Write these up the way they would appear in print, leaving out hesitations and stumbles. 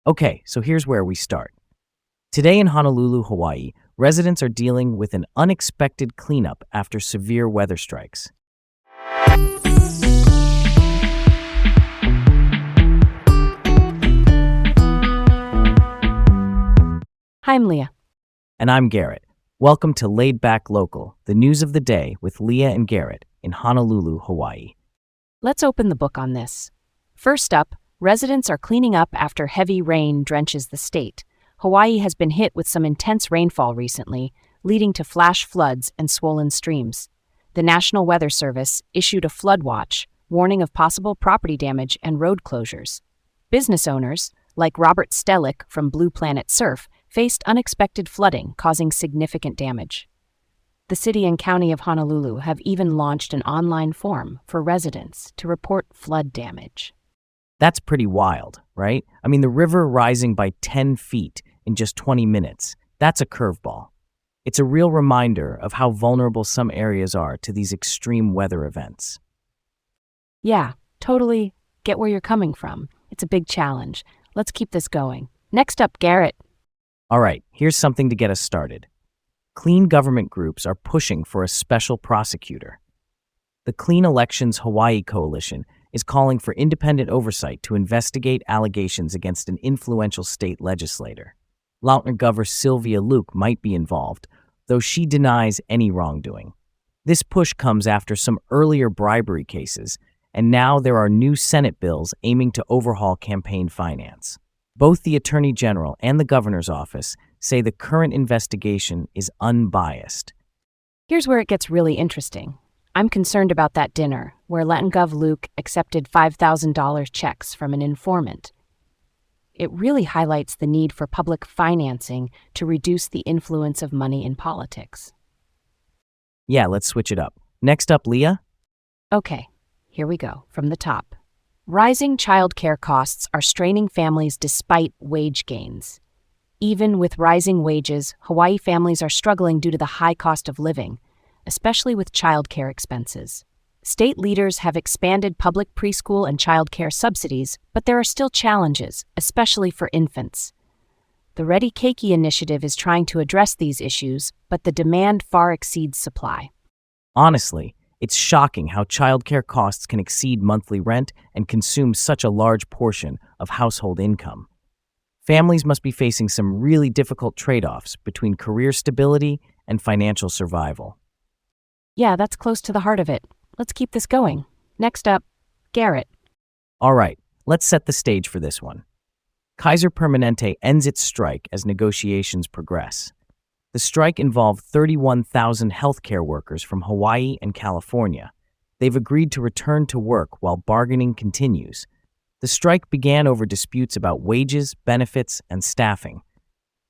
Okay, so here's where we start. Today in Honolulu, Hawaii, residents are dealing with an unexpected cleanup after severe weather strikes. Hi, I'm Leah. And I'm Garrett. Welcome to Laid Back Local, the news of the day with Leah and Garrett in Honolulu, Hawaii. Let's open the book on this. First up, residents are cleaning up after heavy rain drenches the state. Hawaii has been hit with some intense rainfall recently, leading to flash floods and swollen streams. The National Weather Service issued a flood watch, warning of possible property damage and road closures. Business owners, like Robert Stellick from Blue Planet Surf, faced unexpected flooding, causing significant damage. The city and county of Honolulu have even launched an online form for residents to report flood damage. That's pretty wild, right? I mean, the river rising by 10 feet in just 20 minutes, that's a curveball. It's a real reminder of how vulnerable some areas are to these extreme weather events. Yeah, totally get where you're coming from. It's a big challenge. Let's keep this going. Next up, Garrett. All right, here's something to get us started. Clean government groups are pushing for a special prosecutor. The Clean Elections Hawaii Coalition is calling for independent oversight to investigate allegations against an influential state legislator. Lieutenant Governor Sylvia Luke might be involved, though she denies any wrongdoing. This push comes after some earlier bribery cases, and now there are new Senate bills aiming to overhaul campaign finance. Both the Attorney General and the Governor's office say the current investigation is unbiased. Here's where it gets really interesting. I'm concerned about that dinner, where Lieutenant Gov Luke accepted $5,000 checks from an informant. It really highlights the need for public financing to reduce the influence of money in politics. Yeah, let's switch it up. Next up, Leah? Okay, here we go, from the top. Rising childcare costs are straining families despite wage gains. Even with rising wages, Hawaii families are struggling due to the high cost of living, especially with childcare expenses. State leaders have expanded public preschool and childcare subsidies, but there are still challenges, especially for infants. The Ready Keiki initiative is trying to address these issues, but the demand far exceeds supply. Honestly, it's shocking how childcare costs can exceed monthly rent and consume such a large portion of household income. Families must be facing some really difficult trade-offs between career stability and financial survival. Yeah, that's close to the heart of it. Let's keep this going. Next up, Garrett. All right, let's set the stage for this one. Kaiser Permanente ends its strike as negotiations progress. The strike involved 31,000 healthcare workers from Hawaii and California. They've agreed to return to work while bargaining continues. The strike began over disputes about wages, benefits, and staffing.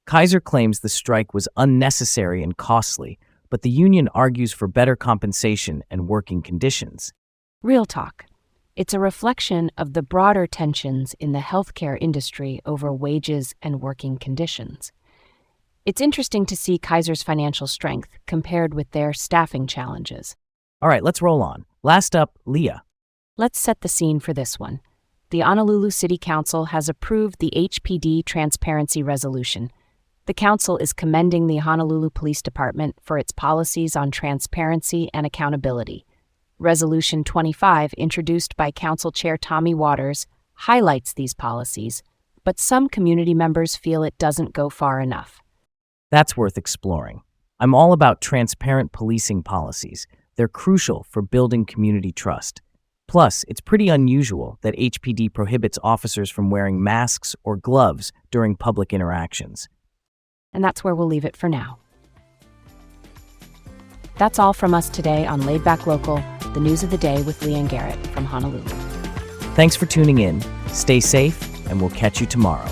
Kaiser claims the strike was unnecessary and costly, but the union argues for better compensation and working conditions. Real talk. It's a reflection of the broader tensions in the healthcare industry over wages and working conditions. It's interesting to see Kaiser's financial strength compared with their staffing challenges. All right, let's roll on. Last up, Leah. Let's set the scene for this one. The Honolulu City Council has approved the HPD Transparency Resolution. The council is commending the Honolulu Police Department for its policies on transparency and accountability. Resolution 25, introduced by Council Chair Tommy Waters, highlights these policies, but some community members feel it doesn't go far enough. That's worth exploring. I'm all about transparent policing policies. They're crucial for building community trust. Plus, it's pretty unusual that HPD prohibits officers from wearing masks or gloves during public interactions. And that's where we'll leave it for now. That's all from us today on Laid Back Local, the news of the day with Leah and Garrett from Honolulu. Thanks for tuning in. Stay safe, and we'll catch you tomorrow.